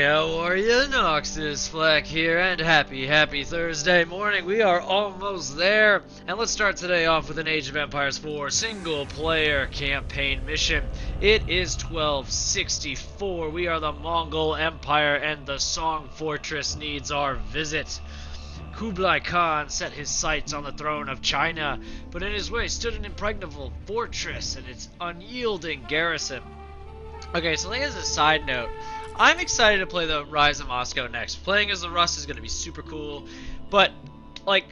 How are you? Noxis Flak here, and happy Thursday morning. We are almost there, and let's start today off with an Age of Empires 4 single-player campaign mission. It is 1264. We are the Mongol Empire, and the Song Fortress needs our visit. Kublai Khan set his sights on the throne of China, but in his way stood an impregnable fortress and its unyielding garrison. Okay, so as a side note, I'm excited to play the Rise of Moscow next. Playing as the Rus is going to be super cool, but, like,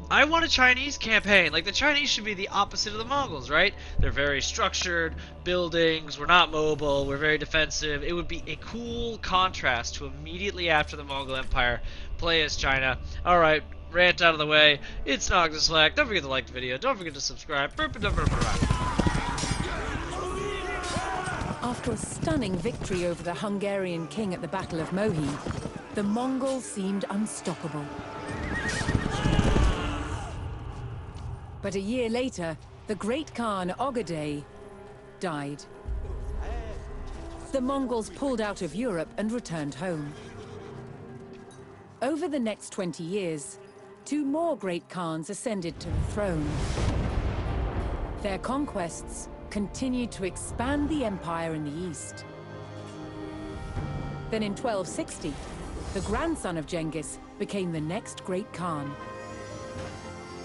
I want a Chinese campaign. Like, the Chinese should be the opposite of the Mongols, right? They're very structured, buildings, we're not mobile, we're very defensive. It would be a cool contrast to immediately after the Mongol Empire play as China. Alright, rant out of the way. It's Noxis Flak. Don't forget to like the video. Don't forget to subscribe. After a stunning victory over the Hungarian king at the Battle of Mohi, the Mongols seemed unstoppable. But a year later, the great Khan Ogadei died. The Mongols pulled out of Europe and returned home. Over the next 20 years, two more great Khans ascended to the throne. Their conquests continued to expand the empire in the east. Then in 1260, the grandson of Genghis became the next great Khan.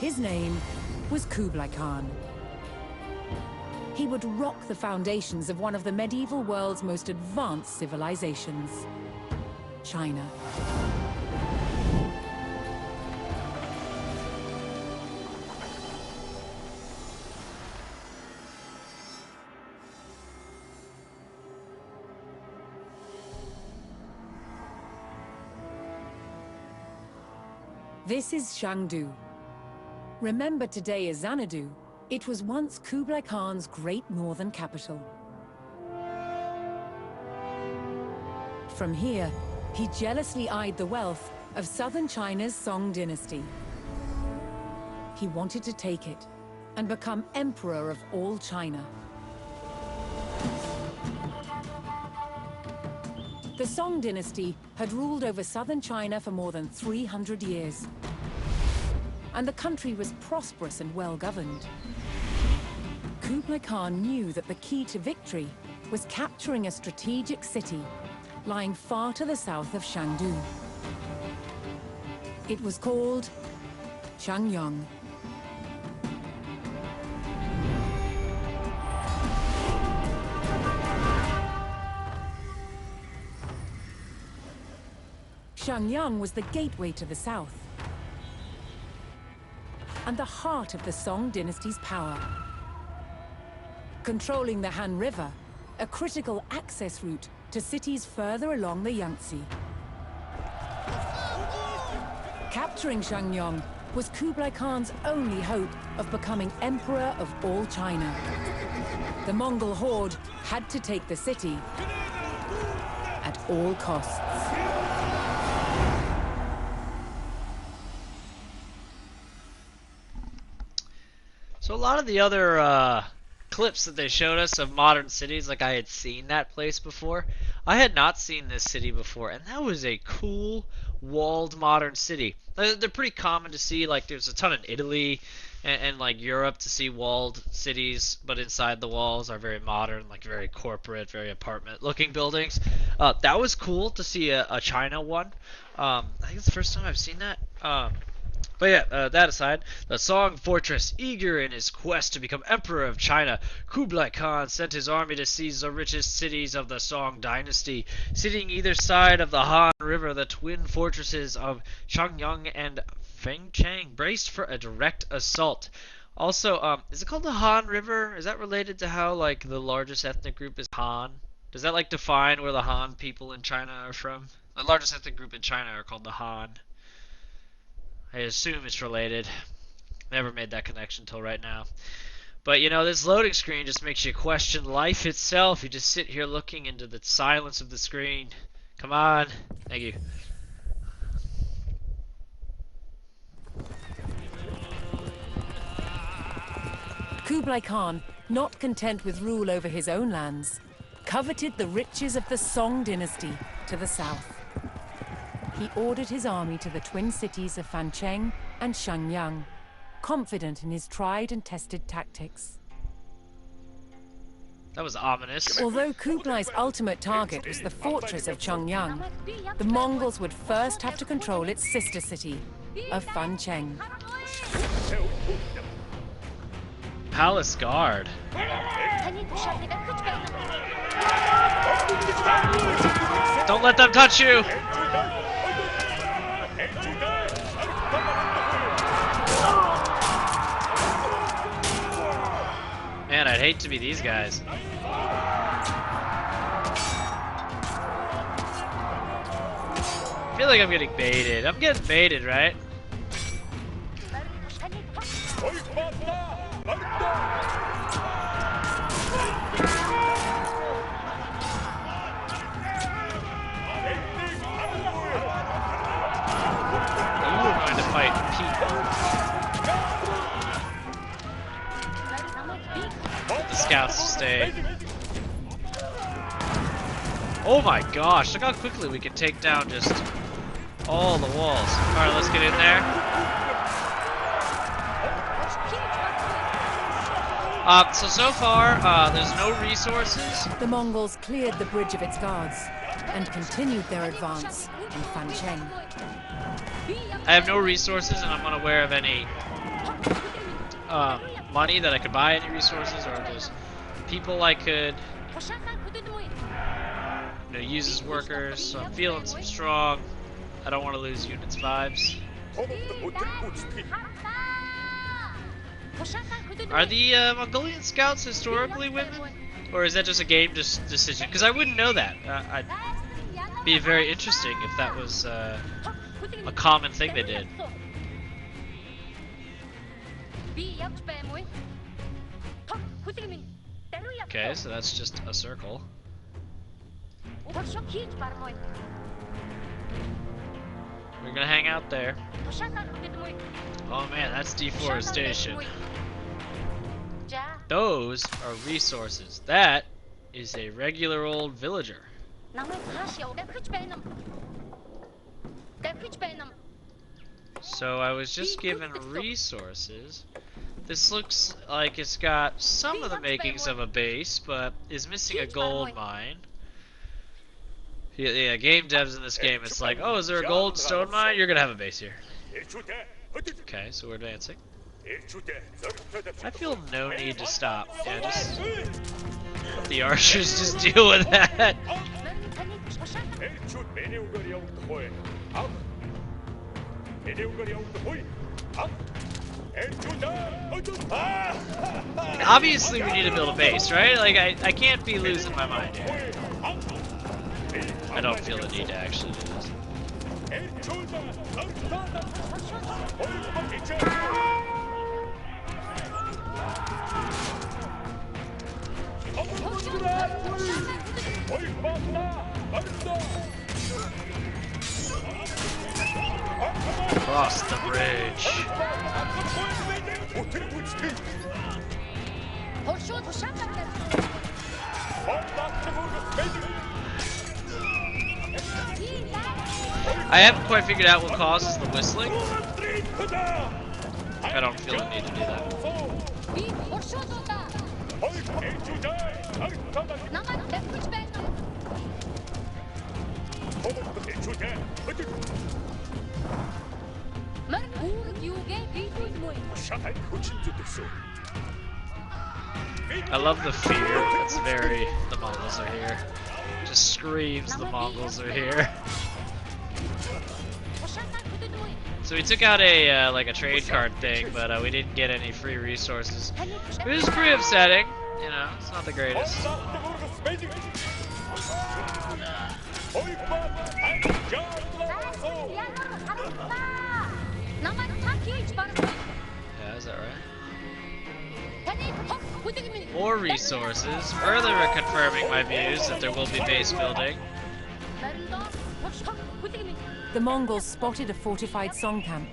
His name was Kublai Khan. He would rock the foundations of one of the medieval world's most advanced civilizations, China. This is Shangdu. Remembered today as Xanadu, it was once Kublai Khan's great northern capital. From here, he jealously eyed the wealth of southern China's Song dynasty. He wanted to take it and become emperor of all China. The Song dynasty had ruled over southern China for more than 300 years. And the country was prosperous and well-governed. Kublai Khan knew that the key to victory was capturing a strategic city lying far to the south of Shangdu. It was called Changyang. Changyang was the gateway to the south and the heart of the Song dynasty's power. Controlling the Han River, a critical access route to cities further along the Yangtze. Capturing Changyang was Kublai Khan's only hope of becoming emperor of all China. The Mongol horde had to take the city at all costs. So a lot of the other clips that they showed us of modern cities, like I had seen that place before. I had not seen this city before, and that was a cool walled modern city. They're pretty common to see, like there's a ton in Italy and like Europe to see walled cities, but inside the walls are very modern, like very corporate, very apartment looking buildings. That was cool to see a China one. I think it's the first time I've seen that. But yeah, that aside, the Song Fortress, eager in his quest to become Emperor of China, Kublai Khan sent his army to seize the richest cities of the Song dynasty. Sitting either side of the Han River, the twin fortresses of Changyang and Fengchang braced for a direct assault. Also, is it called the Han River? Is that related to how, like, the largest ethnic group is Han? Does that, like, define where the Han people in China are from? The largest ethnic group in China are called the Han. I assume it's related. Never made that connection until right now. But you know, this loading screen just makes you question life itself. You just sit here looking into the silence of the screen. Come on. Thank you. Kublai Khan, not content with rule over his own lands, coveted the riches of the Song dynasty to the south. He ordered his army to the twin cities of Fancheng and Shenyang, confident in his tried and tested tactics. That was ominous. Although Kublai's ultimate target was the fortress of Shenyang, the Mongols would first have to control its sister city of Fancheng. Palace guard. Don't let them touch you! Man, I'd hate to be these guys. I feel like I'm getting baited. I'm getting baited, right? You were going to fight people. The scouts stay. Oh my gosh, look how quickly we can take down just all the walls. Alright, let's get in there. So far, there's no resources. The Mongols cleared the bridge of its guards and continued their advance in Fancheng. I have no resources and I'm unaware of any money that I could buy any resources, or if there's people I could use as workers, so I'm feeling some strong. I don't want to lose units vibes. Are the Mongolian scouts historically women? Or is that just a game decision? Because I wouldn't know that. I'd be very interesting if that was a common thing they did. Okay, so that's just a circle. We're gonna hang out there. Oh man, that's deforestation. Those are resources. That is a regular old villager. So I was just given resources. This looks like it's got some of the makings of a base, but is missing a gold mine. Yeah, game devs in this game, it's like, oh, is there a gold stone mine? You're gonna have a base here. Okay, so we're advancing. I feel no need to stop. Yeah, just let the archers just deal with that. Obviously we need to build a base, right? Like, I can't be losing my mind here. I don't feel the need to actually do this. Cross the bridge. I haven't quite figured out what causes the whistling. I don't feel the need to do that. I love the fear. It's very, the Mongols are here. Just screams the Mongols are here. So we took out a like a trade card thing, but we didn't get any free resources. It was pretty upsetting. You know, it's not the greatest. Yeah, is that right? More resources, further confirming my views that there will be base building. The Mongols spotted a fortified Song camp,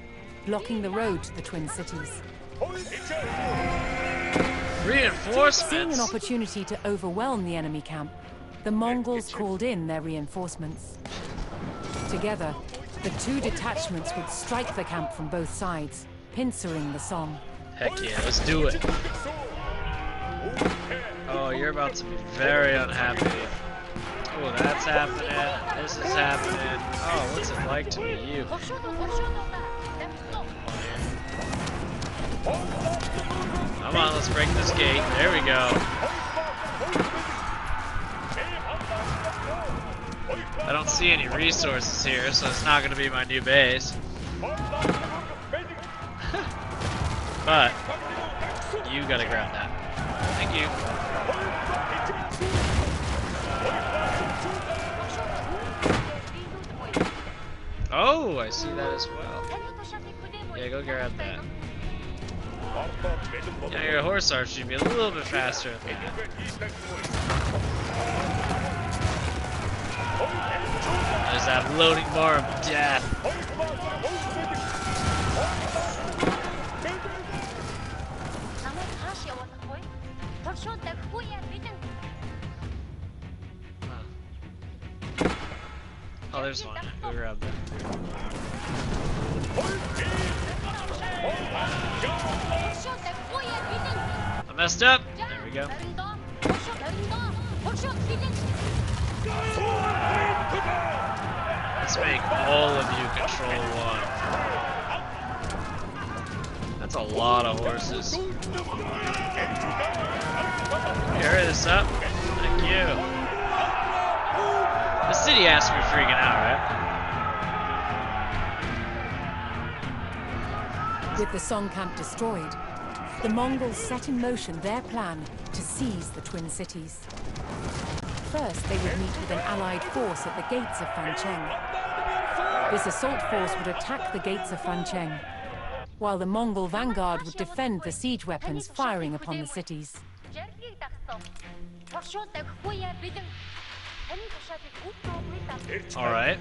blocking the road to the twin cities. Reinforcements! Seeing an opportunity to overwhelm the enemy camp, the Mongols called in their reinforcements. Together, the two detachments would strike the camp from both sides, pincering the Song. Heck yeah, let's do it. Oh, you're about to be very unhappy. Oh, that's happening. This is happening. Oh, what's it like to be you? Come on, let's break this gate. There we go. I don't see any resources here, so it's not going to be my new base. But you gotta grab that. Thank you. Oh, I see that as well. Yeah, go grab that. Yeah, your horse archer should be a little bit faster than that. There's that loading bar of death. Oh, there's one. Go grab that. I messed up. There we go. Let's make all of you control one. That's a lot of horses. Hurry this up. Thank you. The city has to be freaking out, right? With the Song camp destroyed, the Mongols set in motion their plan to seize the twin cities. First, they would meet with an allied force at the gates of Fancheng. This assault force would attack the gates of Fancheng, while the Mongol vanguard would defend the siege weapons firing upon the cities. Alright.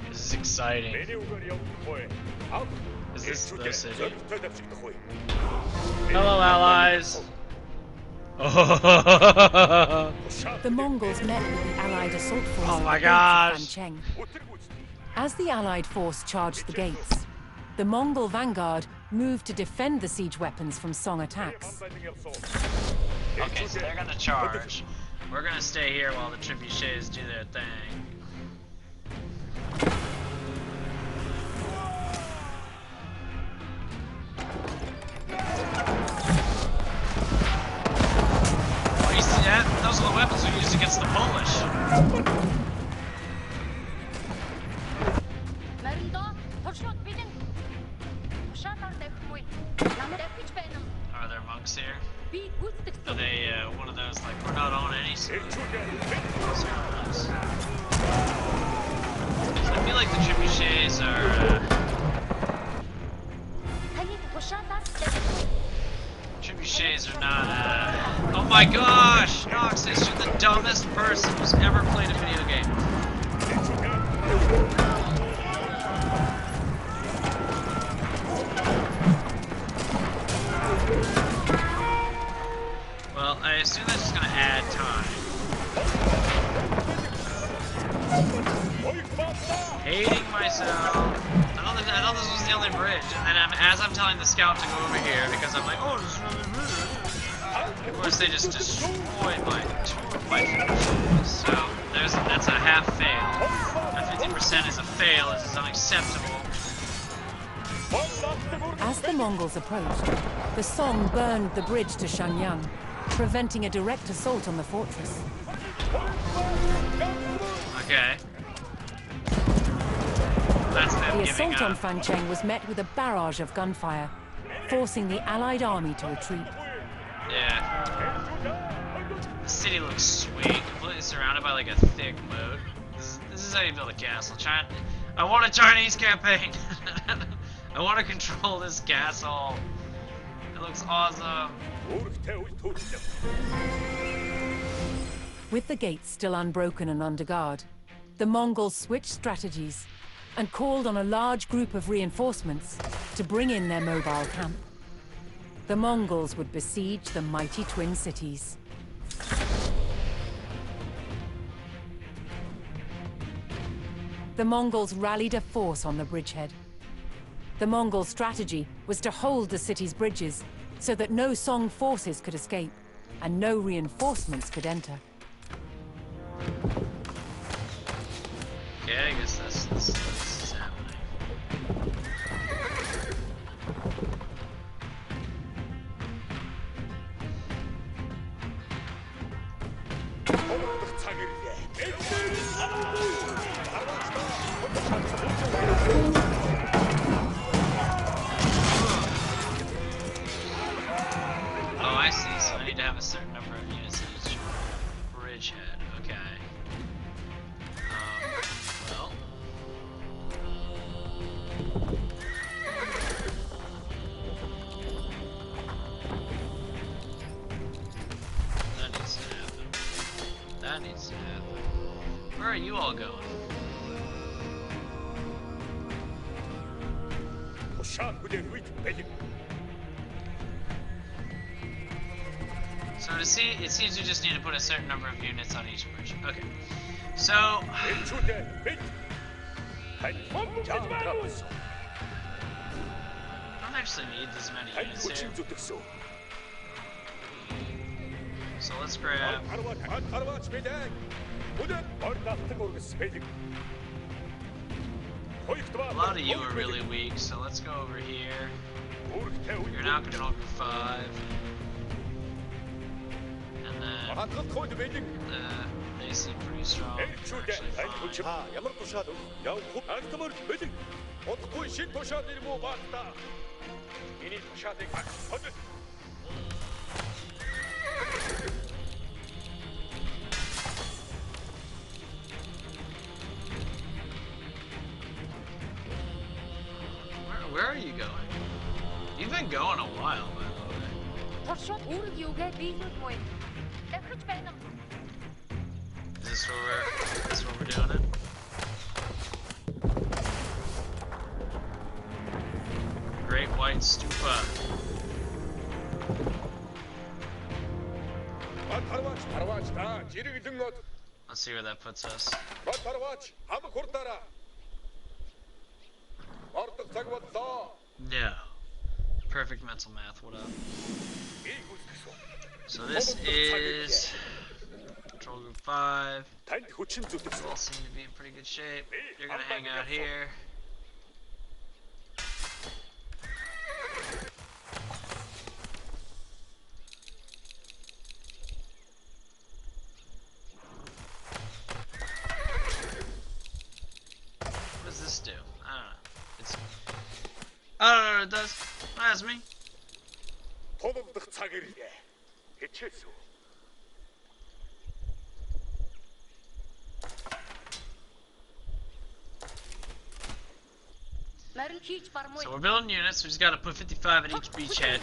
This is exciting. Is this the city? Hello, allies! The Mongols met with the Allied assault force. Oh my gosh! As the Allied force charged the gates, the Mongol vanguard moved to defend the siege weapons from Song attacks. Okay, so they're gonna charge. We're gonna stay here while the trebuchets do their thing. Oh, you see that? Those are the weapons we used against the Polish. Are there monks here? Are they one of those, like, we're not on any side? I feel like the trebuchets are, trebuchets are not, oh my gosh! Noxis, you're the dumbest person who's ever played a video game. Well, I assume that's just gonna add time. Hating myself. I thought this was the only bridge, and then as I'm telling the scout to go over here, because I'm like, oh, this is really bridge. Of course, they just destroyed my trebuchets. So that's a half fail. A 50% is a fail. This is unacceptable. As the Mongols approached, the Song burned the bridge to Shanyang, preventing a direct assault on the fortress. Okay. That's them The giving assault on up. Fancheng was met with a barrage of gunfire, forcing the Allied army to retreat. Yeah. The city looks sweet, completely surrounded by like a thick moat. This is how you build a castle. I want a Chinese campaign. I want to control this castle. It looks awesome. With the gates still unbroken and under guard, the Mongols switched strategies and called on a large group of reinforcements to bring in their mobile camp. The Mongols would besiege the mighty twin cities. The Mongols rallied a force on the bridgehead. The Mongol strategy was to hold the city's bridges so that no Song forces could escape and no reinforcements could enter. Okay, I guess this is happening. Oh, I see. So I need to have a certain number of units at each bridgehead. Okay. Well. That needs to happen. That needs to happen. Where are you all going? So to see, it seems we just need to put a certain number of units on each bridge. Okay. So I don't actually need this many units here. So let's grab. A lot of you are really weak, so let's go over here. You're now control group 5. And then they seem pretty strong. Actually fine. Where are you going? You've been going a while, by the way. Is this where we're doing it? Great White Stupa. Let's see where that puts us. No. Perfect mental math, what up? So this is control group 5. You all seem to be in pretty good shape. You're gonna hang out here. What does this do? I don't know. I don't know what it does. Ask me. So we're building units, we just gotta put 55 at each beachhead.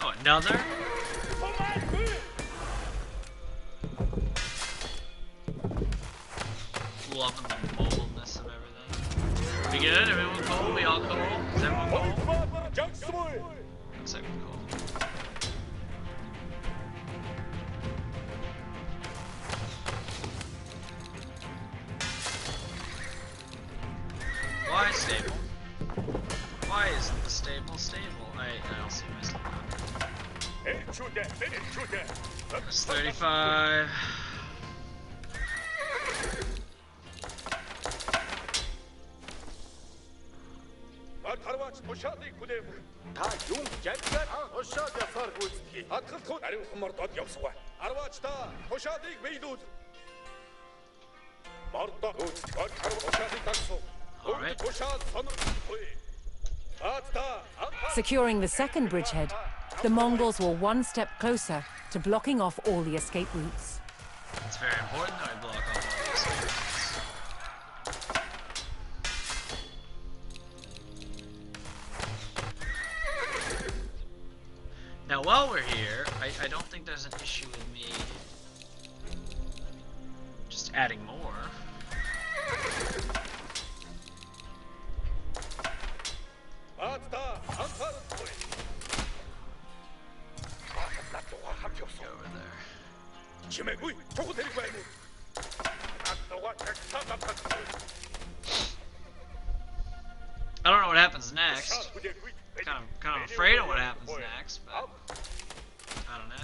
Oh, another? Loving the mobileness of everything. We good? Everyone cool? We all cool? Is everyone cool? Looks like we're cool. Why stable? Why isn't the stable stable? I don't see myself. That's 35. Alright. Securing the second bridgehead, the Mongols were one step closer to blocking off all the escape routes. It's very important that we block off all the escape routes. Now, while we're here, I don't think there's an issue with me just adding more. Go over there. I don't know what happens next. Kind of afraid of what happens next, but I don't know.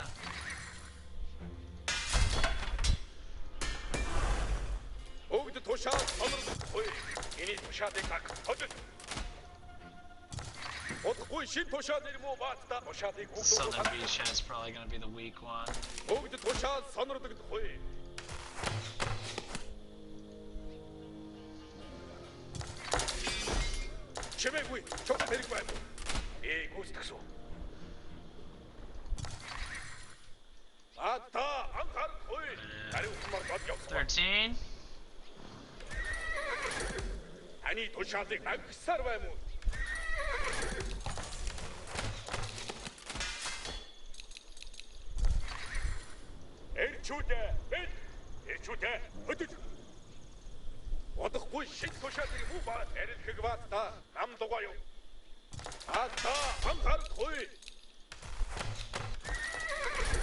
Southern beachhead is probably going to be the weak one. Uh, 13.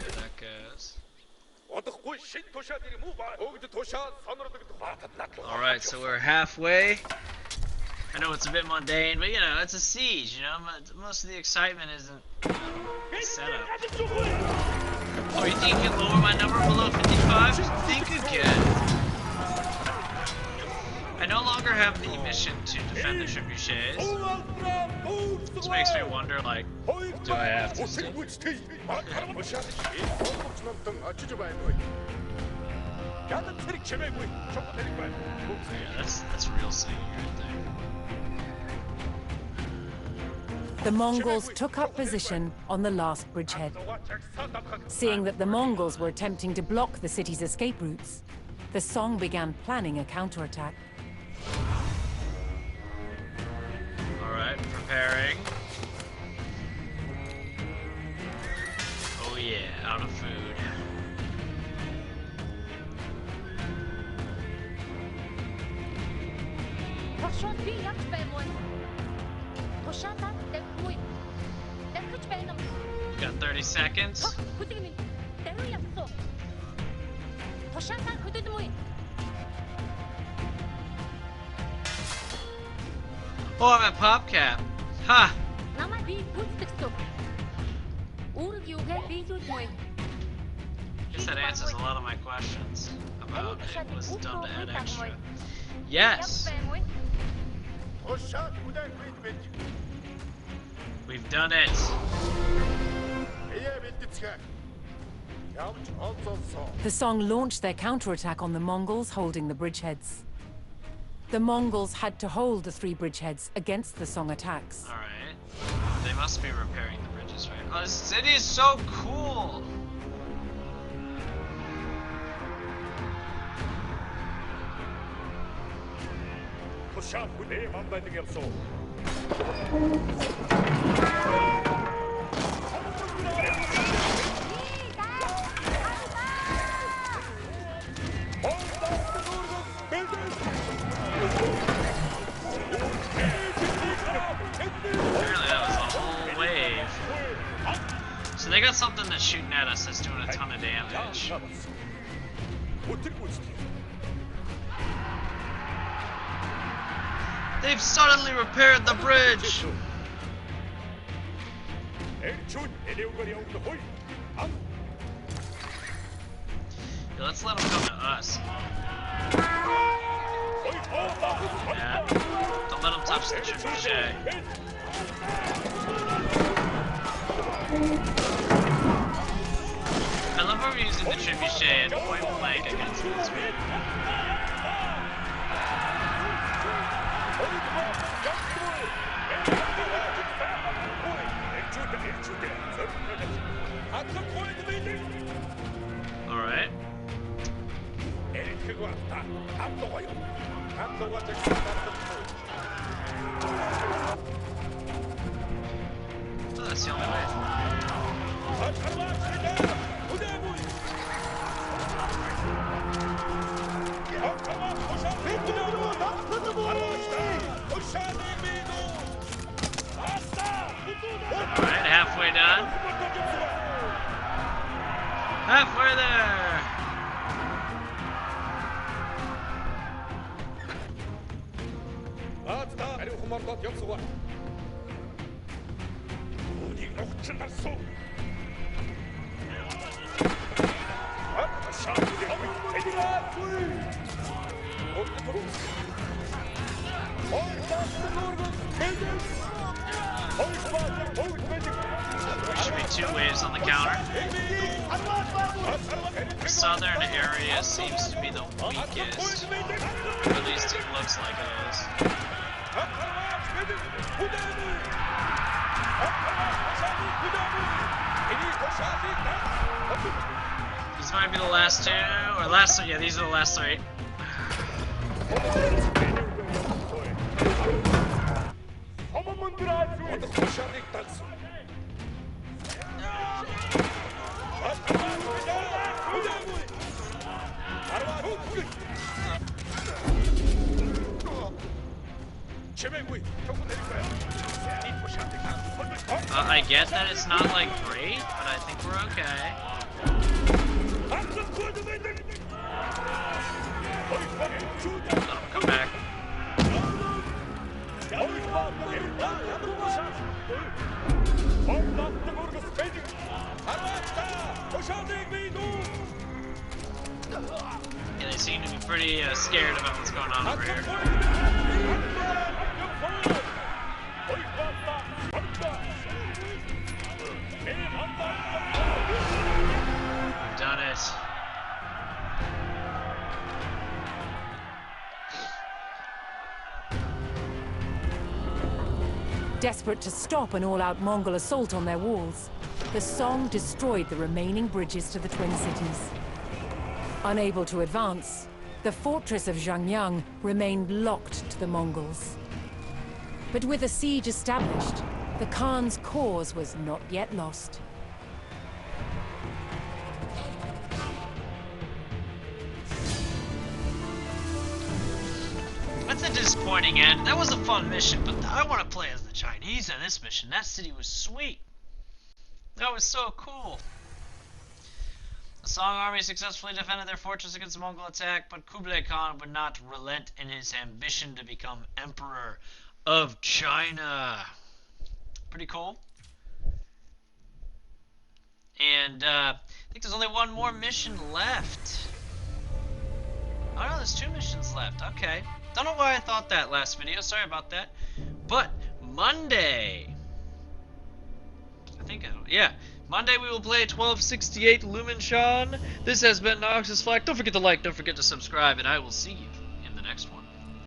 There that goes. Alright, so we're halfway. I know it's a bit mundane, but you know, it's a siege, you know? Most of the excitement isn't the setup. Oh, you think you can lower my number below 55? Think again. I no longer have the mission to defend the trebuchets. Which makes me wonder, like, do I have to still? Yeah, that's real singing right there. The Mongols took up position on the last bridgehead. Seeing that the Mongols were attempting to block the city's escape routes, the Song began planning a counterattack. Alright, preparing. Oh yeah, out of food. Got 30 seconds. Oh, I'm at PopCap. Ha! Guess that answers a lot of my questions about it was dumb to add extra. Yes! We've done it! The Song launched their counterattack on the Mongols holding the bridgeheads. The Mongols had to hold the 3 bridgeheads against the Song attacks. Alright. They must be repairing the bridges, right? Oh, this city is so cool! Apparently that was a whole wave. So they got something that's shooting at us that's doing a ton of damage. They've suddenly repaired the bridge! Yeah, let's let them come to us. Yeah. Don't let them touch the trebuchet. I love how we're using the trebuchet at point blank against this man. Alright. Oh, that's the only way. Alright, halfway done. Halfway there. There should be 2 waves on the counter. The southern area seems to be the weakest. Or at least it looks like it is. These might be the last 2, or last 3. Yeah, these are the last 3. I get that it's not like great, but I think we're okay. Oh, come back. Yeah, they seem to be pretty scared about what's going on over here. We've done it. Desperate to stop an all-out Mongol assault on their walls, the Song destroyed the remaining bridges to the Twin Cities. Unable to advance, the fortress of Zhangyang remained locked to the Mongols. But with a siege established, the Khan's cause was not yet lost. That's a disappointing end. That was a fun mission, but I want to play as the Chinese in this mission. That city was sweet. That was so cool. The Song army successfully defended their fortress against the Mongol attack, but Kublai Khan would not relent in his ambition to become Emperor of China. Pretty cool. And I think there's only one more mission left. Oh no, there's 2 missions left. Okay. Don't know why I thought that last video. Sorry about that. But Monday, I think, yeah, Monday we will play 1268 Lumen Shan. This has been Noxis Flak. Don't forget to like, don't forget to subscribe, and I will see you in the next one.